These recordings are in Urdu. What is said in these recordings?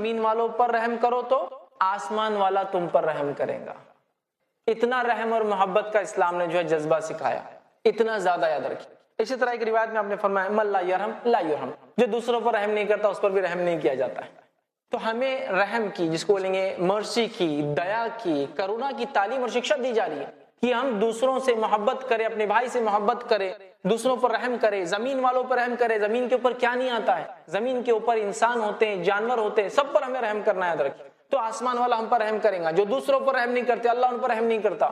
زمین والوں پر رحم کرو تو آسمان والا تم پر رحم کرے گا. اتنا رحم اور محبت کا اسلام نے جو ہے جذبہ سکھایا, اتنا زیادہ یاد رکھیے. اسی طرح ایک روایت میں آپ نے فرمایا من لا یرحم لا یرحم, جو دوسروں پر رحم نہیں کرتا اس پر بھی رحم نہیں کیا جاتا ہے. تو ہمیں رحم کی, جس کو بولیں گے مرسی کی, دیا کی, کرونا کی تعلیم اور شکشا دی جا رہی ہے کہ ہم دوسروں سے محبت کریں, اپنے بھائی سے محبت کریں, دوسروں پر رحم کریں, زمین والوں پر رحم کریں. زمین کے اوپر کیا نہیں آتا ہے, زمین کے اوپر انسان ہوتے ہیں, جانور ہوتے ہیں, سب پر ہمیں رحم کرنا یاد رکھیں. تو آسمان والا ہم پر رحم کرے گا. جو دوسروں پر رحم نہیں کرتے اللہ ان پر رحم نہیں کرتا.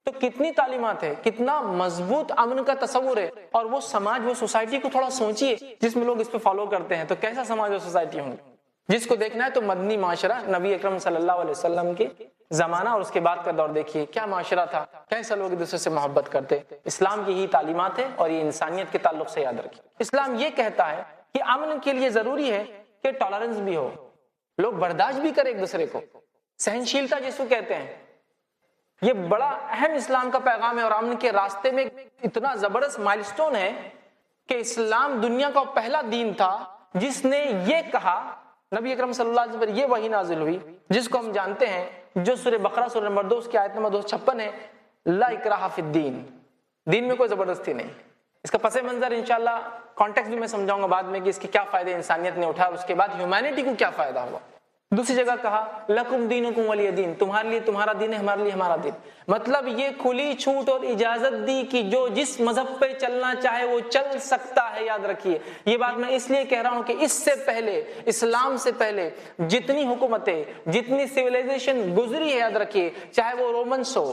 تو کتنی تعلیمات ہے, کتنا مضبوط امن کا تصور ہے. اور وہ سماج, وہ سوسائٹی کو تھوڑا سوچیے جس میں لوگ اس پہ فالو کرتے ہیں, تو کیسا سماج اور سوسائٹی ہوں گے. جس کو دیکھنا ہے تو مدنی معاشرہ, نبی اکرم صلی اللہ علیہ وسلم کے زمانہ اور اس کے بعد کا دور دیکھیے, کیا معاشرہ تھا, کیسے لوگ ایک دوسرے سے محبت کرتے. اسلام کی ہی تعلیمات ہے اور یہ انسانیت کے تعلق سے یاد رکھیے. اسلام یہ کہتا ہے کہ امن کے لیے ضروری ہے کہ ٹالرنس بھی ہو, لوگ برداشت بھی کریں ایک دوسرے کو, سہنشیلتا جس کو کہتے ہیں. یہ بڑا اہم اسلام کا پیغام ہے اور امن کے راستے میں اتنا زبردست مائلسٹون ہے کہ اسلام دنیا کا پہلا دین تھا جس نے یہ کہا, نبی اکرم صلی اللہ علیہ وسلم پر یہ وحی نازل ہوئی جس کو ہم جانتے ہیں, جو سورہ بقرہ سورہ نمبر 2 کی آیت نمبر 256 ہے, لا اکراہ فی الدین, دین میں کوئی زبردستی نہیں. اس کا پس منظر انشاءاللہ کانٹیکس بھی میں سمجھاؤں گا بعد میں کہ اس کے کیا فائدے انسانیت نے اٹھایا, اس کے بعد ہیومینٹی کو کیا فائدہ ہوا. دوسری جگہ کہا لکم دینکم ولی دین, تمہارے لیے تمہارا دین ہے, ہمارے لیے ہمارا دین. مطلب یہ کھلی چھوٹ اور اجازت دی کہ جو جس مذہب پہ چلنا چاہے وہ چل سکتا ہے. یاد رکھیے یہ بات میں اس لیے کہہ رہا ہوں کہ اس سے پہلے, اسلام سے پہلے جتنی حکومتیں, جتنی سویلائزیشن گزری ہے, یاد رکھیے چاہے وہ رومنس ہو,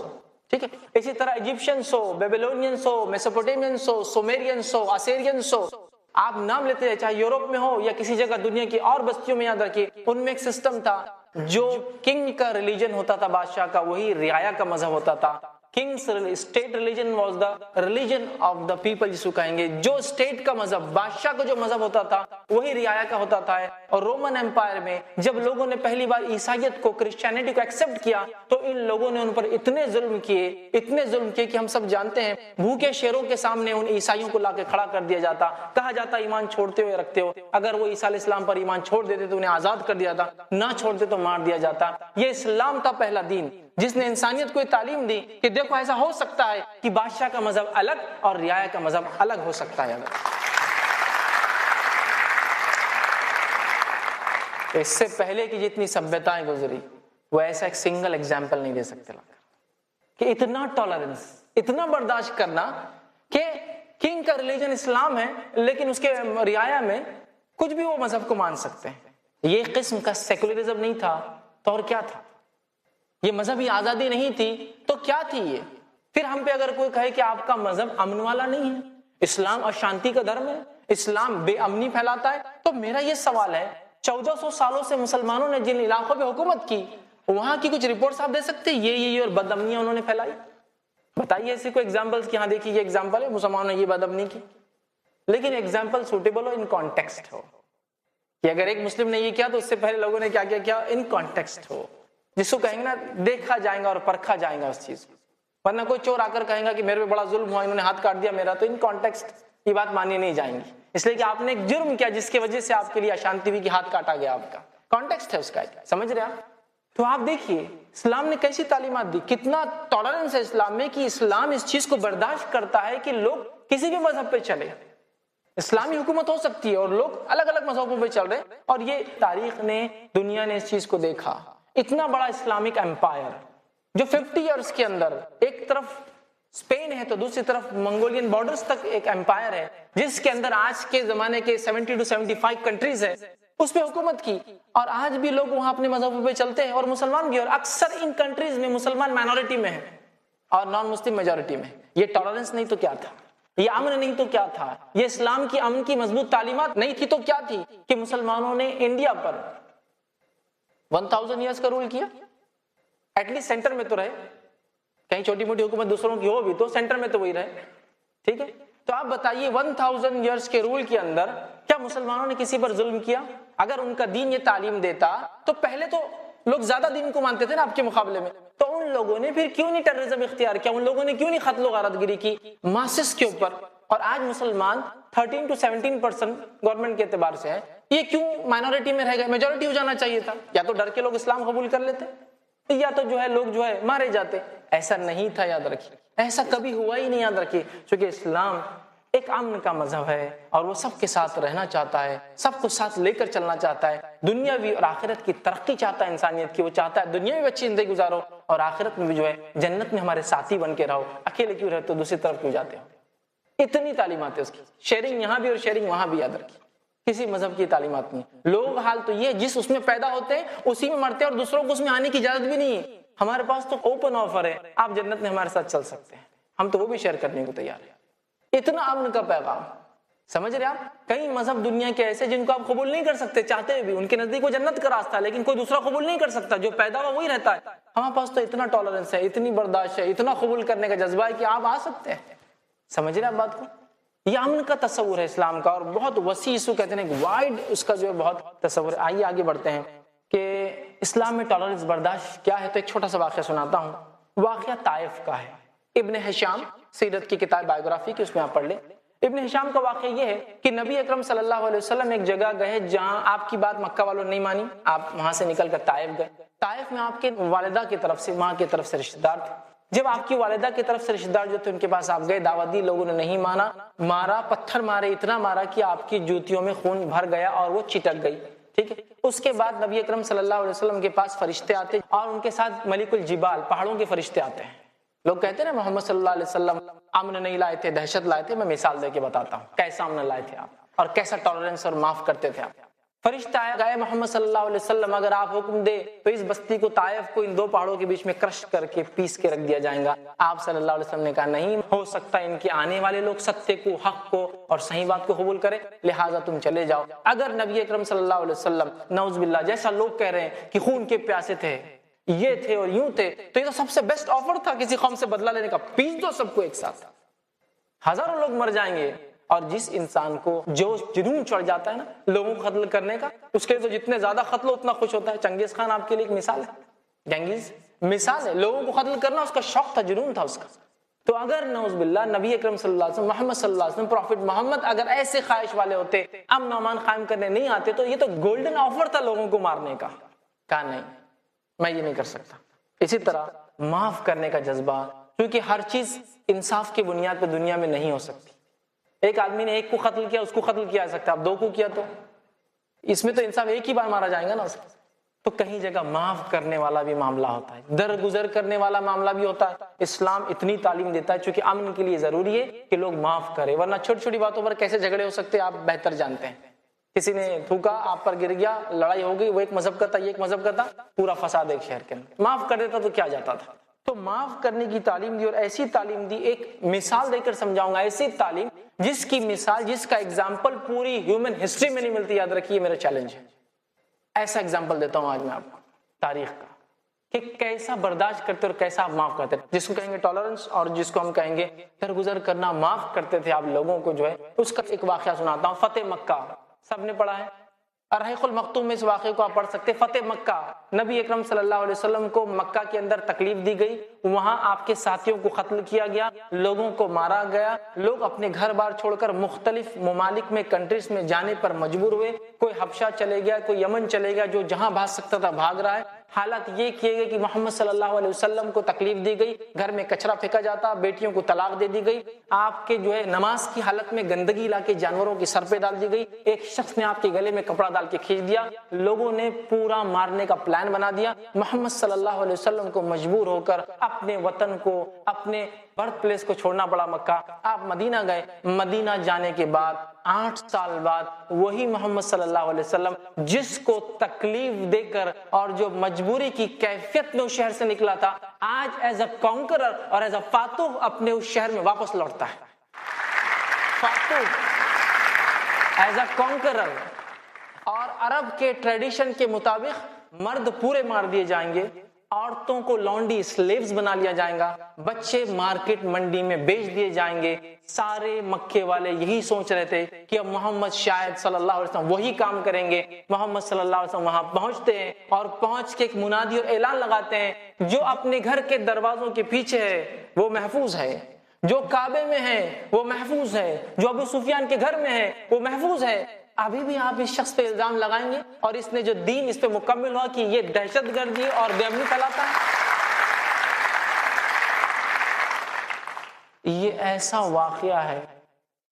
ٹھیک ہے, اسی طرح ایجپشنس ہو, بیبلونینس ہو, میسوپوٹیمینس ہو, سومیرینس ہو, اسیرینس ہو, آپ نام لیتے ہیں, چاہے یورپ میں ہو یا کسی جگہ دنیا کی اور بستیوں میں, یاد رکھیے ان میں ایک سسٹم تھا جو کنگ کا ریلیجن ہوتا تھا, بادشاہ کا, وہی رعایا کا مذہب ہوتا تھا. Kings state religion was the religion of the people, جس کو کہیں گے جو اسٹیٹ کا مذہب, بادشاہ کا جو مذہب ہوتا تھا وہی رعایا کا ہوتا تھا. اور رومن امپائر میں جب لوگوں نے پہلی بار عیسائیت کو, کرسچینٹی کو ایکسپٹ کیا تو ان لوگوں نے ان پر اتنے ظلم کیے کہ ہم سب جانتے ہیں بھوکے شیروں کے سامنے ان عیسائیوں کو لا کے کھڑا کر دیا جاتا, کہا جاتا ایمان چھوڑتے ہوئے رکھتے ہو, اگر وہ عیسیٰ علیہ السلام پر ایمان چھوڑ دیتے تو انہیں آزاد کر دیا جاتا, نہ چھوڑتے تو مار دیا جاتا. یہ اسلام تھا پہلا دین جس نے انسانیت کو یہ تعلیم دی کہ دیکھو ایسا ہو سکتا ہے کہ بادشاہ کا مذہب الگ اور رعایا کا مذہب الگ ہو سکتا ہے. اس سے پہلے کی جتنی سبھیتائیں گزری وہ ایسا ایک سنگل ایگزامپل نہیں دے سکتے کہ اتنا ٹالرنس, اتنا برداشت کرنا کہ کنگ کا ریلیجن اسلام ہے لیکن اس کے رعایا میں کچھ بھی وہ مذہب کو مان سکتے ہیں. یہ قسم کا سیکولرزم نہیں تھا تو اور کیا تھا, یہ مذہبی آزادی نہیں تھی تو کیا تھی یہ. پھر ہم پہ اگر کوئی کہے کہ آپ کا مذہب امن والا نہیں ہے, اسلام اشانتی کا دھرم ہے, اسلام بے امنی پھیلاتا ہے, تو میرا یہ سوال ہے 1400 سالوں سے مسلمانوں نے جن علاقوں پہ حکومت کی وہاں کی کچھ رپورٹس آپ دے سکتے ہیں, یہ اور بد امنیاں انہوں نے پھیلائی, بتائیے ایسی کوئی ایگزامپلس کہ ہاں دیکھیے یہ ایگزامپل ہے مسلمانوں نے یہ بد امنی کی. لیکن ایگزامپل سوٹیبل ہو, ان کانٹیکسٹ ہو, کہ اگر ایک مسلم نے یہ کیا تو اس سے پہلے لوگوں نے کیا کیا, ان کانٹیکسٹ ہو, جس کو کہیں گے نا دیکھا جائے گا اور پرکھا جائے گا اس چیز کو. ورنہ کوئی چور آ کر کہیں گا کہ میرے پہ بڑا ظلم ہوا, انہوں نے ہاتھ کاٹ دیا میرا, تو ان کانٹیکسٹ یہ بات مانی نہیں جائیں گی, اس لیے کہ آپ نے ایک جرم کیا جس کی وجہ سے آپ کے لیے اشانتی ہوئی کہ ہاتھ کاٹا گیا آپ کا. کانٹیکسٹ ہے اس کا, سمجھ رہے آپ. تو آپ دیکھیے اسلام نے کیسی تعلیمات دی, کتنا ٹالرنس ہے اسلام میں, کہ اسلام اس چیز کو برداشت کرتا ہے کہ لوگ کسی بھی مذہب پہ چلے, اسلامی حکومت ہو سکتی ہے اور لوگ الگ الگ مذہبوں پہ چل رہے ہیں. اور یہ تاریخ نے, دنیا نے اس چیز کو دیکھا. اتنا بڑا اسلامک امپائر جو 50 ایئرس کے اندر ایک طرف اسپین ہے تو دوسری طرف منگولین بارڈرز تک ایک امپائر ہے, جس کے اندر آج کے زمانے کے 70 to 75 کنٹریز ہے, اس پہ حکومت کی. اور آج بھی لوگ وہاں اپنے مذہبوں پہ چلتے ہیں, اور مسلمان بھی, اور اکثر ان کنٹریز میں مسلمان مائنورٹی میں ہیں اور نان مسلم میجورٹی میں. یہ ٹالرنس نہیں تو کیا تھا, یہ امن نہیں تو کیا تھا, یہ اسلام کی امن کی مضبوط تعلیمات نہیں تھی تو کیا تھی, کہ مسلمانوں نے انڈیا پر 1000 ایئرس کا رول کیا. ایٹ لیسٹ سینٹر میں تو رہے, کہیں چھوٹی موٹی حکومت دوسروں کی ہو بھی تو سینٹر میں تو وہی رہے, ٹھیک ہے. تو آپ بتائیے 1000 ایئرس کے رول کے اندر کیا مسلمانوں نے کسی پر ظلم کیا؟ اگر ان کا دین یہ تعلیم دیتا تو پہلے تو لوگ زیادہ دین کو مانتے تھے نا آپ کے مقابلے میں, تو ان لوگوں نے پھر کیوں نہیں ٹیررزم اختیار کیا, ان لوگوں نے کیوں نہیں قتل و غارت گری کی ماسس کے اوپر. اور آج مسلمان 13 to 17% گورنمنٹ کے اعتبار سے ہیں, یہ کیوں مائنورٹی میں رہ گئے؟ میجورٹی ہو جانا چاہیے تھا، یا تو ڈر کے لوگ اسلام قبول کر لیتے یا تو جو ہے لوگ جو ہے مارے جاتے. ایسا نہیں تھا، یاد رکھیے، ایسا کبھی ہوا ہی نہیں. یاد رکھیے، چونکہ اسلام ایک امن کا مذہب ہے اور وہ سب کے ساتھ رہنا چاہتا ہے، سب کو ساتھ لے کر چلنا چاہتا ہے، دنیاوی اور آخرت کی ترقی چاہتا ہے انسانیت کی. وہ چاہتا ہے دنیا میں بھی اچھی زندگی گزارو اور آخرت میں بھی جو ہے جنت میں ہمارے ساتھی بن کے رہو. اکیلے کیوں رہتے ہو، دوسری طرف کیوں جاتے ہو؟ اتنی تعلیمات ہے اس کی، شیئرنگ یہاں بھی اور شیئرنگ وہاں بھی. یاد رکھیے، کسی مذہب کی تعلیمات نہیں. لوگ حال تو یہ جس اس میں پیدا ہوتے ہیں اسی میں مرتے ہیں اور دوسروں کو اس میں آنے کی اجازت بھی نہیں ہے. ہمارے پاس تو اوپن آفر ہے، آپ جنت میں ہمارے ساتھ چل سکتے ہیں، ہم تو وہ بھی شیئر کرنے کو تیار ہیں. اتنا امن کا پیغام. سمجھ رہے آپ؟ کئی مذہب دنیا کے ایسے جن کو آپ قبول نہیں کر سکتے چاہتے ہوئے بھی، ان کے نزدیک وہ جنت کا راستہ ہے لیکن کوئی دوسرا قبول نہیں کر سکتا، جو پیدا ہوا وہی رہتا ہے. ہمارے پاس تو اتنا ٹالرنس ہے، اتنی برداشت ہے، اتنا قبول کرنے کا جذبہ ہے کہ آپ آ سکتے ہیں. سمجھ رہے آپ بات کو؟ یہ امن کا تصور ہے اسلام کا، اور بہت وسیع، اس کو کہتے ہیں وائڈ، اس کا جو ہے بہت تصور ہے. آئیے آگے بڑھتے ہیں کہ اسلام میں ٹالرنس، برداشت کیا ہے. تو ایک چھوٹا سا واقعہ سناتا ہوں. واقعہ طائف کا ہے. ابن ہشام سیرت کی کتاب بایوگرافی کی، اس میں آپ پڑھ لیں. ابن ہشام کا واقعہ یہ ہے کہ نبی اکرم صلی اللہ علیہ وسلم ایک جگہ گئے جہاں آپ کی بات مکہ والوں نے نہیں مانی. آپ وہاں سے نکل کر طائف گئے. طائف میں آپ کے والدہ کی طرف سے، ماں کی طرف سے رشتہ دار تھے. جب آپ کی والدہ کی طرف سے رشتہ دار جو تھے ان کے پاس آپ گئے، دعوت دی، لوگوں نے نہیں مانا، مارا، پتھر مارے، اتنا مارا کہ آپ کی جوتیوں میں خون بھر گیا اور وہ چٹک گئی. ٹھیک ہے. اس کے بعد نبی اکرم صلی اللہ علیہ وسلم کے پاس فرشتے آتے اور ان کے ساتھ ملک الجبال، پہاڑوں کے فرشتے آتے ہیں. لوگ کہتے ہیں نا محمد صلی اللہ علیہ وسلم امن نہیں لائے تھے، دہشت لائے تھے. میں مثال دے کے بتاتا ہوں کیسا امن لائے تھے آپ اور کیسا ٹالرنس اور معاف کرتے تھے آپ. فرشتہ آیا، گئے محمد صلی اللہ علیہ وسلم اگر آپ حکم دے تو اس بستی کو، طائف کو، ان دو پہاڑوں کے بیچ میں کرش کر کے پیس کے رکھ دیا جائے گا. آپ صلی اللہ علیہ وسلم نے کہا نہیں ہو سکتا، ان کے آنے والے لوگ ستیہ کو، حق کو اور صحیح بات کو قبول کریں، لہٰذا تم چلے جاؤ. اگر نبی اکرم صلی اللہ علیہ وسلم نعوذ باللہ جیسا لوگ کہہ رہے ہیں کہ خون کے پیاسے تھے، یہ تھے اور یوں تھے، تو یہ تو سب سے بیسٹ آفر تھا کسی قوم سے بدلہ لینے کا. پیس دو سب کو ایک ساتھ، ہزاروں لوگ مر جائیں گے. اور جس انسان کو جوش جنون چڑھ جاتا ہے نا لوگوں کو قتل کرنے کا، اس کے لیے تو جتنے زیادہ قتل اتنا خوش ہوتا ہے. چنگیز خان آپ کے لیے ایک مثال ہے، جنگیز مثال ہے. لوگوں کو قتل کرنا اس کا شوق تھا، جنون تھا اس کا. تو اگر نعوذ باللہ نبی اکرم صلی اللہ علیہ وسلم، محمد صلی اللہ علیہ وسلم، پروفٹ محمد اگر ایسے خواہش والے ہوتے، امن و امان قائم کرنے نہیں آتے، تو یہ تو گولڈن آفر تھا لوگوں کو مارنے کا. کہا نہیں، میں یہ نہیں کر سکتا. اسی طرح معاف کرنے کا جذبہ، کیونکہ ہر چیز انصاف کی بنیاد پہ دنیا میں نہیں ہو سکتی. ایک آدمی نے ایک کو قتل کیا، اس کو قتل کیا جا سکتا ہے، اب دو کو کیا تو اس میں تو انصاف ایک ہی بار مارا جائے گا نا. تو کہیں جگہ معاف کرنے والا بھی معاملہ ہوتا ہے، درگزر کرنے والا معاملہ بھی ہوتا ہے. اسلام اتنی تعلیم دیتا ہے چونکہ امن کے لیے ضروری ہے کہ لوگ معاف کریں، ورنہ چھوٹی چھوٹی باتوں پر کیسے جھگڑے ہو سکتے ہیں آپ بہتر جانتے ہیں. کسی نے تھوکا، آپ پر گر گیا، لڑائی ہو گئی، وہ ایک مذہب کا تھا، یہ ایک مذہب کا تھا، پورا فساد ایک شہر کے اندر. معاف کر دیتا تو کیا جاتا تھا. تو معاف کرنے کی تعلیم دی، اور ایسی تعلیم دی، ایک مثال دے کر سمجھاؤں گا، ایسی تعلیم جس کی مثال، جس کا ایگزامپل پوری ہیومن ہسٹری میں نہیں ملتی. یاد رکھیے میرا چیلنج ہے. ایسا ایگزامپل دیتا ہوں آج میں آپ کو تاریخ کا، کہ کیسا برداشت کرتے اور کیسا آپ معاف کرتے، جس کو کہیں گے ٹالرنس اور جس کو ہم کہیں گے درگزر کرنا. معاف کرتے تھے آپ لوگوں کو جو ہے. اس کا ایک واقعہ سناتا ہوں. فتح مکہ سب نے پڑھا ہے، الرحیق المختوم میں اس واقعے کو آپ پڑھ سکتے. فتح مکہ، نبی اکرم صلی اللہ علیہ وسلم کو مکہ کے اندر تکلیف دی گئی، وہاں آپ کے ساتھیوں کو قتل کیا گیا، لوگوں کو مارا گیا، لوگ اپنے گھر بار چھوڑ کر مختلف ممالک میں، کنٹریز میں جانے پر مجبور ہوئے. کوئی حبشہ چلے گیا، کوئی یمن چلے گیا، جو جہاں بھاگ سکتا تھا بھاگ رہا ہے. حالت یہ کیے گئے کہ محمد صلی اللہ علیہ وسلم کو تکلیف دی گئی، گھر میں کچرا پھینکا جاتا، بیٹیوں کو طلاق دے دی گئی، آپ کے جو ہے نماز کی حالت میں گندگی لا کے جانوروں کے سر پہ ڈال دی گئی، ایک شخص نے آپ کے گلے میں کپڑا ڈال کے کھینچ دیا، لوگوں نے پورا مارنے کا پلان بنا دیا. محمد صلی اللہ علیہ وسلم کو مجبور ہو کر اپنے وطن کو، اپنے برتھ پلیس کو چھوڑنا پڑا مکہ. آپ مدینہ گئے. مدینہ جانے کے بعد 8 سال بعد وہی محمد صلی اللہ علیہ وسلم جس کو تکلیف دے کر اور جو مجبوری کی کیفیت میں اس شہر سے نکلا تھا، آج ایز اے کانکرر اور ایز اے فاتح اپنے اس شہر میں واپس لوٹتا ہے. فاتح ایز اے کانکرر. اور عرب کے ٹریڈیشن کے مطابق مرد پورے مار دیے جائیں گے، عورتوں کو لانڈی سلیوز بنا لیا جائے گا، بچے مارکیٹ منڈی میں بیچ دیے جائیں گے. سارے مکے والے یہی سوچ رہے تھے کہ اب محمد شاید صلی اللہ علیہ وسلم وہی کام کریں گے. محمد صلی اللہ علیہ وسلم وہاں پہنچتے ہیں اور پہنچ کے ایک منادی اور اعلان لگاتے ہیں، جو اپنے گھر کے دروازوں کے پیچھے ہے وہ محفوظ ہے، جو کعبے میں ہے وہ محفوظ ہے، جو ابو سفیان کے گھر میں ہے وہ محفوظ ہے. ابھی بھی آپ اس شخص پہ الزام لگائیں گے اور اس نے جو دین اس پہ مکمل ہوا کہ یہ دہشت گردی اور بے امنی پھیلاتا ہے. یہ ایسا واقعہ ہے,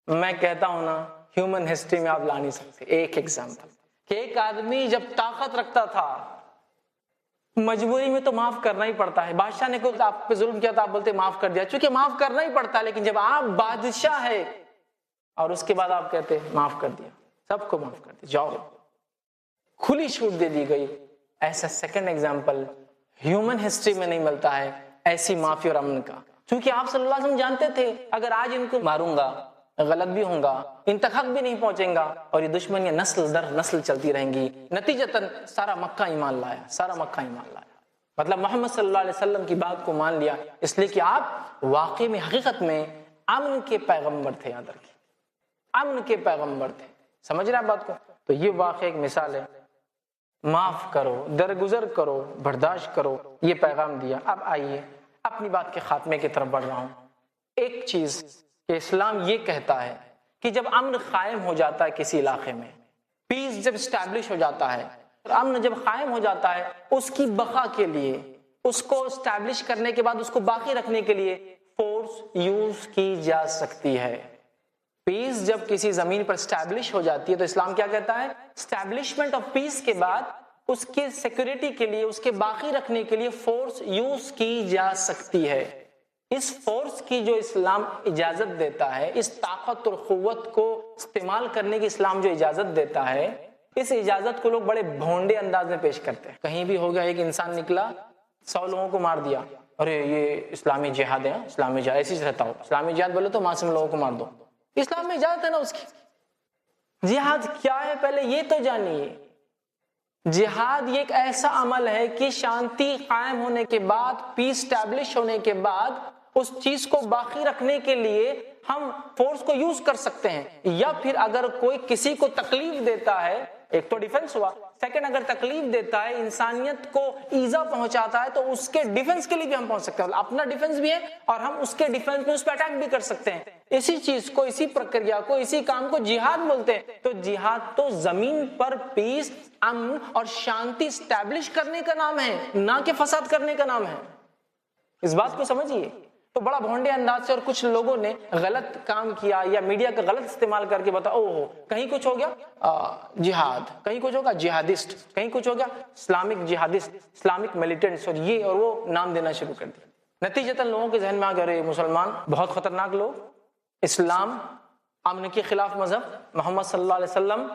میں کہتا ہوں نا ہیومن ہسٹری میں آپ لا نہیں سکتے. ایک ایگزامپل کہ ایک آدمی جب طاقت رکھتا تھا مجبوری میں تو معاف کرنا ہی پڑتا ہے. بادشاہ نے کوئی آپ پہ ظلم کیا تھا, آپ بولتے معاف کر دیا, چونکہ معاف کرنا ہی پڑتا ہے. لیکن جب آپ بادشاہ ہے اور اس کے بعد آپ کہتے معاف کر دیا, سب کو معاف کر دیا, جاؤ, کھلی چھوٹ دے دی گئی. ایسا سیکنڈ ایگزامپل ہیومن ہسٹری میں نہیں ملتا ہے ایسی معافی اور امن کا. چونکہ آپ صلی اللہ علیہ وسلم جانتے تھے اگر آج ان کو ماروں گا غلط بھی ہوں گا, ان تک حق بھی نہیں پہنچیں گا اور یہ دشمنیاں نسل در نسل چلتی رہیں گی. نتیجتاً سارا مکہ ایمان لایا, سارا مکہ ایمان لایا. مطلب محمد صلی اللہ علیہ وسلم کی بات کو مان لیا اس لیے کہ آپ واقعی میں حقیقت میں امن کے پیغمبر تھے. یاد رکھیے امن کے پیغمبر تھے. سمجھ رہے ہیں بات کو؟ تو یہ واقعی ایک مثال ہے. معاف کرو, درگزر کرو, برداشت کرو, یہ پیغام دیا. اب آئیے اپنی بات کے خاتمے کی طرف بڑھ رہا ہوں. ایک چیز کہ اسلام یہ کہتا ہے کہ جب امن قائم ہو جاتا ہے کسی علاقے میں, پیس جب اسٹیبلش ہو جاتا ہے, امن جب قائم ہو جاتا ہے, اس کی بقا کے لیے, اس کو اسٹیبلش کرنے کے بعد اس کو باقی رکھنے کے لیے فورس یوز کی جا سکتی ہے. پیس جب کسی زمین پر اسٹیبلش ہو جاتی ہے تو اسلام کیا کہتا ہے, اسٹیبلشمنٹ آف پیس کے بعد اس کے سیکورٹی کے لیے, اس کے باقی رکھنے کے لیے فورس یوز کی جا سکتی ہے. اس فورس کی جو اسلام اجازت دیتا ہے, اس طاقت اور قوت کو استعمال کرنے کی اسلام جو اجازت دیتا ہے, اس اجازت کو لوگ بڑے بھونڈے انداز میں پیش کرتے ہیں. کہیں بھی ہو گیا ایک انسان نکلا 100 لوگوں کو مار دیا, ارے یہ اسلامی جہاد ہے, اسلامی جہاد ایسے ہی رہتا ہو. اسلامی جہاد بولے تو معصوم لوگوں کو مار دو. اسلام میں اجازت ہے نا اس کی. جہاد کیا ہے پہلے یہ تو جانیے. جہاد یہ ایک ایسا عمل ہے کہ شانتی قائم ہونے کے بعد, پیس اسٹیبلش ہونے کے بعد اس چیز کو باقی رکھنے کے لیے ہم فورس کو یوز کر سکتے ہیں. یا پھر اگر کوئی کسی کو تکلیف دیتا ہے, ایک تو ڈیفنس ہوا, سیکنڈ اگر تکلیف دیتا ہے, انسانیت کو ایذا پہنچاتا ہے, تو اس کے ڈیفنس کے لیے بھی ہم پہنچ سکتے ہیں. اپنا ڈیفنس بھی ہے اور ہم اس کے ڈیفنس میں اس پہ اٹیک بھی کر سکتے ہیں. اسی چیز کو, اسی پرکریا کو, اسی کام کو جہاد بولتے ہیں. تو جہاد تو زمین پر پیس, امن اور شانتی اسٹیبلش کرنے کا نام ہے, نہ کہ فساد کرنے کا نام ہے. اس بات کو سمجھیے. تو بڑا بھونڈے انداز سے اور کچھ لوگوں نے غلط کام کیا یا میڈیا کا غلط استعمال کر کے بتا, او کہیں کچھ ہو گیا جہاد, کہیں کچھ ہوگا جہادسٹ, کہیں کچھ ہو گیا اسلامک جہادسٹ, اسلامک ملیٹنٹس, اور یہ اور وہ نام دینا شروع کر دیا. نتیجتاً لوگوں کے ذہن میں آ گئے مسلمان بہت خطرناک لوگ, اسلام امن کے خلاف مذہب, محمد صلی اللہ علیہ وسلم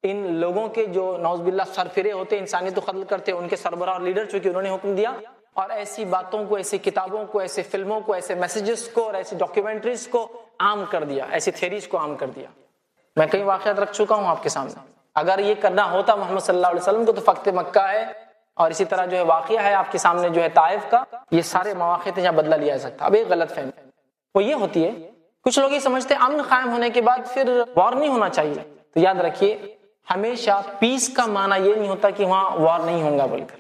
ان لوگوں کے جو نعوذ باللہ سرفرے ہوتے, انسانیت کو قتل کرتے, ان کے سربراہ اور لیڈر, چونکہ انہوں نے حکم دیا. اور ایسی باتوں کو, ایسی کتابوں کو, ایسے فلموں کو, ایسے میسیجز کو اور ایسی ڈاکیومنٹریز کو عام کر دیا, ایسی تھیریز کو عام کر دیا. میں کئی واقعات رکھ چکا ہوں آپ کے سامنے. اگر یہ کرنا ہوتا محمد صلی اللہ علیہ وسلم کو تو فتح مکہ ہے, اور اسی طرح جو ہے واقعہ ہے آپ کے سامنے جو ہے طائف کا, یہ سارے مواقع تھے جہاں بدلہ لیا جا سکتا. اب ایک غلط فہمی وہ یہ ہوتی ہے, کچھ لوگ یہ سمجھتے ہیں امن قائم ہونے کے بعد پھر وار نہیں ہونا چاہیے. تو یاد رکھیے ہمیشہ پیس کا معنی یہ نہیں ہوتا کہ وہاں وار نہیں ہوگا, بول کر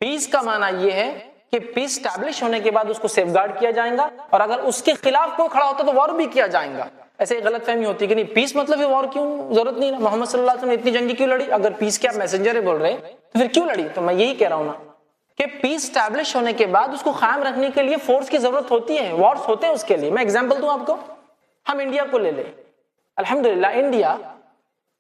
پیس کا معنی یہ ہے کہ پیس اسٹیبلش ہونے کے بعد اس کو سیف گارڈ کیا جائے گا, اور اگر اس کے خلاف کوئی کھڑا ہوتا تو وار بھی کیا جائے گا. ایسے ایک غلط فہمی ہوتی ہے کہ نہیں پیس مطلب وار کیوں, ضرورت نہیں. محمد صلی اللہ علیہ وسلم نے اتنی جنگی کیوں لڑی؟ اگر پیس کے آپ میسنجر ہے بول رہے تو پھر کیوں لڑی؟ تو میں یہی کہہ رہا ہوں نا کہ پیس اسٹیبلش ہونے کے بعد اس کو قائم رکھنے کے لیے فورس کی ضرورت ہوتی ہے, وارز ہوتے ہیں اس کے لیے. میں ایگزامپل دوں آپ کو, ہم انڈیا کو لے لیں. الحمدللہ انڈیا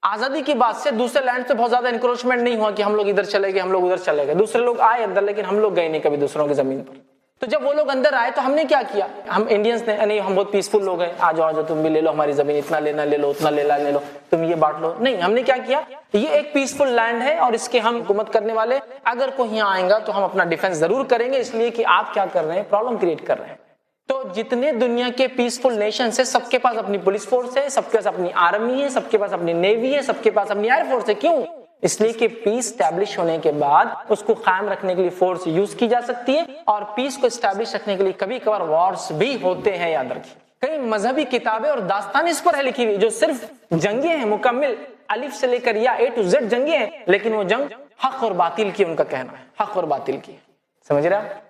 آزادی کی بات سے دوسرے لینڈ سے بہت زیادہ انکروچمنٹ نہیں ہوا کہ ہم لوگ ادھر چلے گئے, ہم لوگ ادھر چلے گئے. دوسرے لوگ آئے اندر, لیکن ہم لوگ گئے نہیں کبھی دوسروں کی زمین پر. تو جب وہ لوگ اندر آئے تو ہم نے کیا کیا, ہم انڈینس نے نہیں, ہم بہت پیسفل لوگ ہیں, آ جاؤ تم بھی لے لو ہماری زمین, اتنا لینا لے لو, اتنا لینا لے لو, تم یہ بانٹ لو. نہیں, ہم نے کیا کیا, یہ ایک پیسفل لینڈ ہے اور اس کے ہم حکومت کرنے والے, اگر کوئی یہاں آئے گا تو ہم اپنا ڈیفنس ضرور کریں گے, اس لیے کہ آپ کیا کر رہے ہیں, پرابلم کریٹ کر رہے ہیں. تو جتنے دنیا کے پیسفل نیشنز ہیں سب کے پاس اپنی پولیس فورس ہے, سب کے پاس اپنی آرمی ہے, سب کے پاس اپنی نیوی ہے, سب کے پاس اپنی ایئر فورس ہے. کیوں؟ اس لیے کہ پیس اسٹیبلش ہونے کے بعد اس کو قائم رکھنے کے لیے فورس یوز کی جا سکتی ہے, اور پیس کو اسٹیبلش رکھنے کے لیے کبھی کبھار وارز بھی ہوتے ہیں. یاد رکھیے کئی مذہبی کتابیں اور داستانیں اس پر ہے لکھی ہوئی جو صرف جنگیں ہیں, مکمل الف سے لے کر یا اے ٹو زیڈ جنگیں ہیں, لیکن وہ جنگ حق اور باطل کی, ان کا کہنا ہے حق اور باطل کی. سمجھ رہے ہیں؟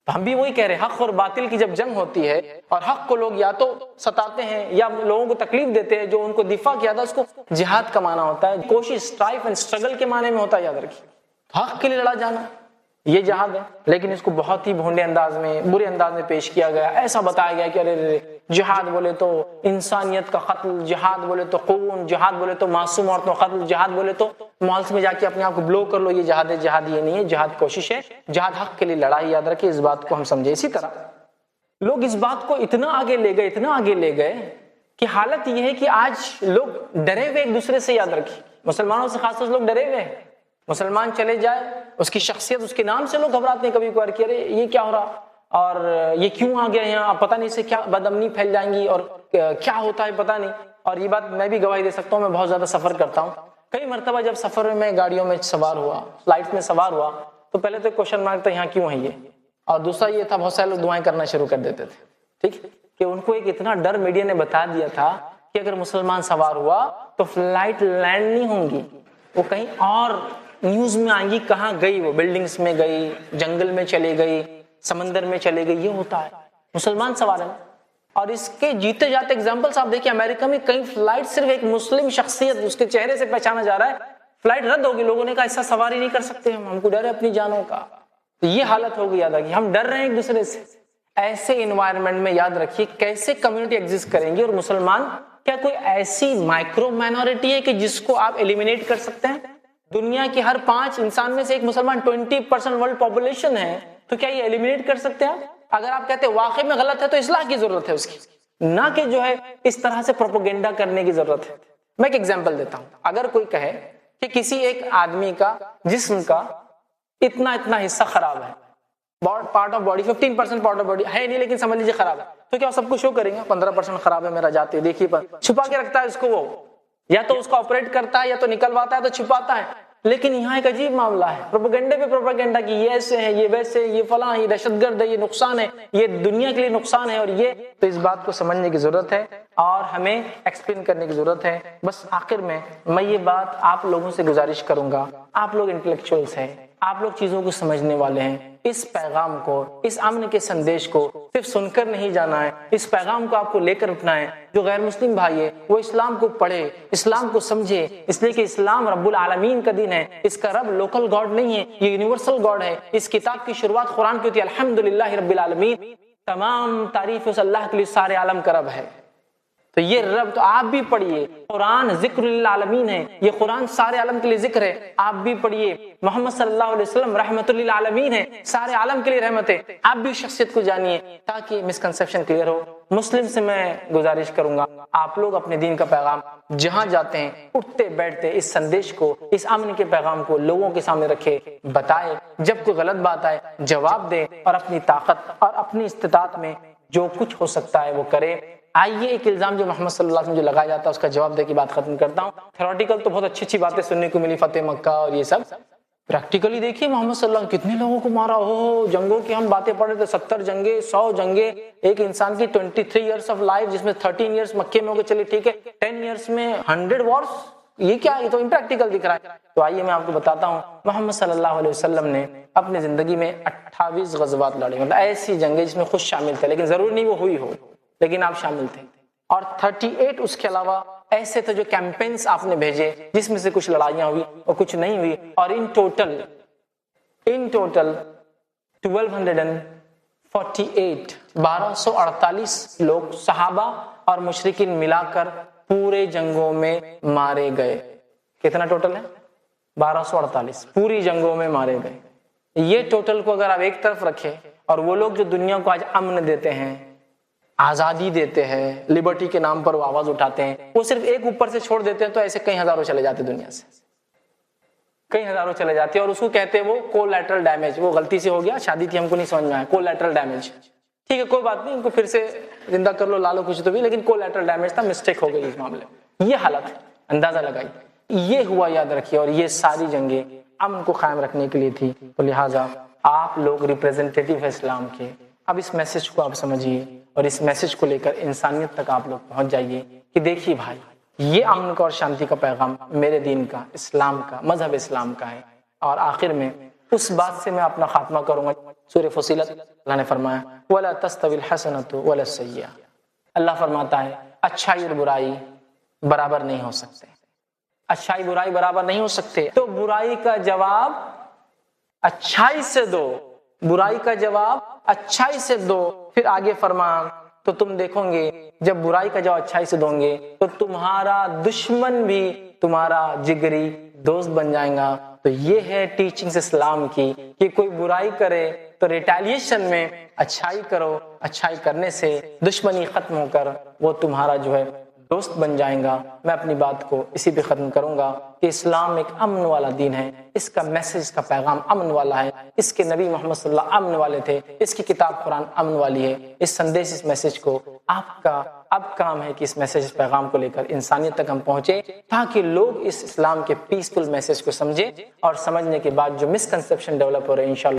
تو ہم بھی وہی کہہ رہے ہیں، حق اور باطل کی جب جنگ ہوتی ہے اور حق کو لوگ یا تو ستاتے ہیں یا لوگوں کو تکلیف دیتے ہیں، جو ان کو دفاع کیا تھا اس کو جہاد کا معنی ہوتا ہے، کوشش، اسٹرائف اینڈ اسٹرگل کے معنی میں ہوتا ہے، یاد رکھیے۔ حق کے لیے لڑا جانا یہ جہاد ہے، لیکن اس کو بہت ہی بھونڈے انداز میں، برے انداز میں پیش کیا گیا، ایسا بتایا گیا کہ ارے جہاد بولے تو انسانیت کا قتل، جہاد بولے تو خون، جہاد بولے تو معصوم عورتوں کا قتل، جہاد بولے تو مالس میں جا کے اپنے آپ کو بلو کر لو، یہ جہاد ہے۔ جہاد یہ نہیں ہے، جہاد کوشش ہے، جہاد حق کے لیے لڑائی، یاد رکھیں، اس بات کو ہم سمجھے۔ اسی طرح لوگ اس بات کو اتنا آگے لے گئے، اتنا آگے لے گئے کہ حالت یہ ہے کہ آج لوگ ڈرے ہوئے ایک دوسرے سے، یاد رکھیں، مسلمانوں سے خاص طور سے لوگ ڈرے ہوئے ہیں۔ مسلمان چلے جائے، اس کی شخصیت، اس کے نام سے لوگ گھبراتے ہیں کبھی کبھار کہ ارے یہ کیا ہو رہا، اور یہ کیوں آ گیا یہاں، پتہ نہیں سے کیا بدامنی پھیل جائیں گی اور کیا ہوتا ہے پتہ نہیں۔ اور یہ بات میں بھی گواہی دے سکتا ہوں، میں بہت زیادہ سفر کرتا ہوں، کئی مرتبہ جب سفر میں گاڑیوں میں سوار ہوا، فلائٹ میں سوار ہوا، تو پہلے تو کوشچن مارک تھا یہاں کیوں ہے یہ، اور دوسرا یہ تھا بہت سارے لوگ دعائیں کرنا شروع کر دیتے تھے، ٹھیک، کہ ان کو ایک اتنا ڈر میڈیا نے بتا دیا تھا کہ اگر مسلمان سوار ہوا تو فلائٹ لینڈ نہیں ہوں گی، وہ کہیں اور نیوز میں آئیں گی، کہاں گئی، وہ بلڈنگز میں گئی، جنگل میں چلے گئی، سمندر میں چلے گئی، یہ ہوتا ہے مسلمان سوار ہیں۔ اور اس کے جیتے جاتے اگزامپلس آپ دیکھیں، امریکہ میں کئی فلائٹ صرف ایک مسلم شخصیت اس کے چہرے سے پہچانا جا رہا ہے، فلائٹ رد ہوگی، لوگوں نے کہا ایسا سواری نہیں کر سکتے ہم کو ڈر ہے اپنی جانوں کا۔ تو یہ حالت ہو گئی، یاد رکھیے، ہم ڈر رہے ہیں ایک دوسرے سے۔ ایسے انوائرمنٹ میں یاد رکھیے کیسے کمیونٹی ایگزسٹ کریں گی، اور مسلمان کیا کوئی ایسی مائکرو مائنورٹی ہے کہ جس کو آپ ایلیمینیٹ کر سکتے ہیں؟ دنیا کے ہر 5 انسان میں سے ایک مسلمان، 20% ورلڈ پاپولیشن ہے، تو کیا یہ ایلیمینیٹ کر سکتے ہیں؟ اگر آپ کہتے ہیں واقعی میں غلط ہے تو اصلاح کی ضرورت ہے اس کی، نہ کہ جو ہے اس طرح سے پروپیگنڈا کرنے کی ضرورت ہے۔ میں ایک ایگزامپل دیتا ہوں، اگر کوئی کہے کہ کسی ایک آدمی کا جسم کا اتنا حصہ خراب ہے، part of body 15% part of body ہے نہیں لیکن سمجھ لیجیے خراب ہے، تو کیا سب کچھ شو کریں گے 15% خراب ہے میرا، جاتے دیکھیے، چھپا کے رکھتا ہے اس کو، وہ یا تو اس کو آپریٹ کرتا ہے یا تو نکلواتا ہے تو چھپاتا ہے۔ لیکن یہاں ایک عجیب معاملہ ہے، پروپیگنڈے پہ پروپیگنڈا کی یہ ایسے ہیں، یہ ویسے، یہ فلاں، یہ دہشت گرد ہے، یہ نقصان ہے، یہ دنیا کے لیے نقصان ہے، اور یہ تو اس بات کو سمجھنے کی ضرورت ہے اور ہمیں ایکسپلین کرنے کی ضرورت ہے۔ بس آخر میں یہ بات آپ لوگوں سے گزارش کروں گا، آپ لوگ انٹلیکچوئلس ہیں، آپ لوگ چیزوں کو سمجھنے والے ہیں، اس پیغام کو، اس امن کے سندیش کو صرف سن کر نہیں جانا ہے، اس پیغام کو آپ کو لے کر اٹھنا ہے۔ جو غیر مسلم بھائی ہے وہ اسلام کو پڑھے، اسلام کو سمجھے، اس لیے کہ اسلام رب العالمین کا دین ہے، اس کا رب لوکل گاڈ نہیں ہے، یہ یونیورسل گاڈ ہے۔ اس کتاب کی شروعات قرآن کی ہوتی ہے، الحمدللہ رب العالمین، تمام تعریف اس اللہ کے لیے، سارے عالم کا رب ہے۔ تو یہ رب تو آپ بھی پڑھیے، قرآن ذکر للعالمین ہے، یہ قرآن سارے عالم کے لیے ذکر ہے، آپ بھی پڑھیے۔ محمد صلی اللہ علیہ وسلم رحمت للعالمین ہے، سارے عالم کے لیے رحمت ہے، آپ بھی شخصیت کو جانیے تاکہ مسکنسیپشن کلیئر ہو۔ مسلم سے میں گزارش کروں گا، آپ لوگ اپنے دین کا پیغام جہاں جاتے ہیں، اٹھتے بیٹھتے اس سندیش کو، اس امن کے پیغام کو لوگوں کے سامنے رکھے، بتائے، جب کوئی غلط بات آئے جواب دے، اور اپنی طاقت اور اپنی استطاعت میں جو کچھ ہو سکتا ہے وہ کرے۔ آئیے ایک الزام جو محمد صلی اللہ علیہ وسلم جو لگایا جاتا ہے اس کا جواب دے کے بات ختم کرتا ہوں۔ تھیوریٹیکل تو بہت اچھی باتیں سننے کو ملی، فتح مکہ اور یہ سب، پریکٹیکلی دیکھیے محمد صلی اللہ علیہ وسلم کتنے لوگوں کو مارا، ہو جنگوں کی ہم باتیں پڑھ رہے تھے، 70 جنگیں، 100 جنگیں، ایک انسان کی 23 ایئرس آف لائف، جس میں 13 ایئرس مکے میں ہو کے چلے، ٹھیک ہے، 10 ایئرس میں 100 وارس، یہ کیا، یہ تو امپریکٹیکل دکھ رہا ہے۔ تو آئیے میں آپ کو بتاتا ہوں، محمد صلی اللہ علیہ وسلم نے اپنی زندگی میں 28 غزوات لڑے، مطلب ایسی جنگیں جس میں خود شامل تھے، لیکن ضروری نہیں وہ ہوئی ہو، لیکن آپ شامل تھے، اور 38 اس کے علاوہ ایسے تھے جو کیمپینز آپ نے بھیجے جس میں سے کچھ لڑائیاں ہوئی اور کچھ نہیں ہوئی، اور ان ٹوٹل 1248 لوگ صحابہ اور مشرکین ملا کر پورے جنگوں میں مارے گئے۔ کتنا ٹوٹل ہے؟ 1248 پوری جنگوں میں مارے گئے۔ یہ ٹوٹل کو اگر آپ ایک طرف رکھیں، اور وہ لوگ جو دنیا کو آج امن دیتے ہیں، آزادی دیتے ہیں، لبرٹی کے نام پر وہ آواز اٹھاتے ہیں، وہ صرف ایک اوپر سے چھوڑ دیتے ہیں تو ایسے کئی ہزاروں چلے جاتے دنیا سے، کئی ہزاروں چلے جاتے ہیں، اور اس کو کہتے ہیں وہ کولیٹرل ڈیمیج، وہ غلطی سے ہو گیا، شادی تھی ہم کو نہیں سمجھ میں آیا، کولیٹرل ڈیمیج، ٹھیک ہے کوئی بات نہیں، ان کو پھر سے زندہ کر لو، لالو کچھ تو بھی، لیکن کولیٹرل ڈیمیج تھا، مسٹیک ہو گئی اس معاملے میں۔ یہ حالت اندازہ لگائی، یہ ہوا، یاد رکھیے، اور یہ ساری جنگیں امن کو قائم رکھنے کے لیے تھی۔ تو لہٰذا آپ لوگ ریپریزنٹیٹیو ہے اسلام کے، اب اس میسج کو آپ سمجھیے، اور اس میسج کو لے کر انسانیت تک آپ لوگ پہنچ جائیے کہ دیکھیے بھائی، یہ امن کا اور شانتی کا پیغام میرے دین کا، اسلام کا، مذہب اسلام کا ہے۔ اور آخر میں اس بات سے میں اپنا خاتمہ کروں گا، سورہ فصیلت اللہ نے فرمایا وَلَا تَسْتَوِي الْحَسَنَةُ وَلَا السَّيِّئَةُ، اللہ فرماتا ہے اچھائی اور برائی برابر نہیں ہو سکتے، اچھائی برائی برابر نہیں ہو سکتے، تو برائی کا جواب اچھائی سے دو، برائی کا جواب اچھائی سے دو۔ پھر آگے فرما تو تم دیکھو گے جب برائی کا جواب اچھائی سے دو گے تو تمہارا دشمن بھی تمہارا جگری دوست بن جائے گا۔ تو یہ ہے ٹیچنگز اسلام کی کہ کوئی برائی کرے تو ریٹیلیشن میں اچھائی کرو، اچھائی کرنے سے دشمنی ختم ہو کر وہ تمہارا جو ہے دوست بن جائیں گا۔ میں اپنی بات کو اسی پہ ختم کروں گا کہ اسلام ایک امن والا دین ہے، اس کا میسج، اس کا پیغام امن والا ہے، اس کے نبی محمد صلی اللہ علیہ وسلم امن والے تھے، اس کی کتاب قرآن امن والی ہے۔ اس سندیش، اس میسج کو آپ کا اب کام ہے کہ اس میسج، اس پیغام کو لے کر انسانیت تک ہم پہنچے تاکہ لوگ اس اسلام کے پیسفل میسج کو سمجھیں، اور سمجھنے کے بعد جو مسکنسیپشن ڈیولپ ہو رہے ہیں انشاءاللہ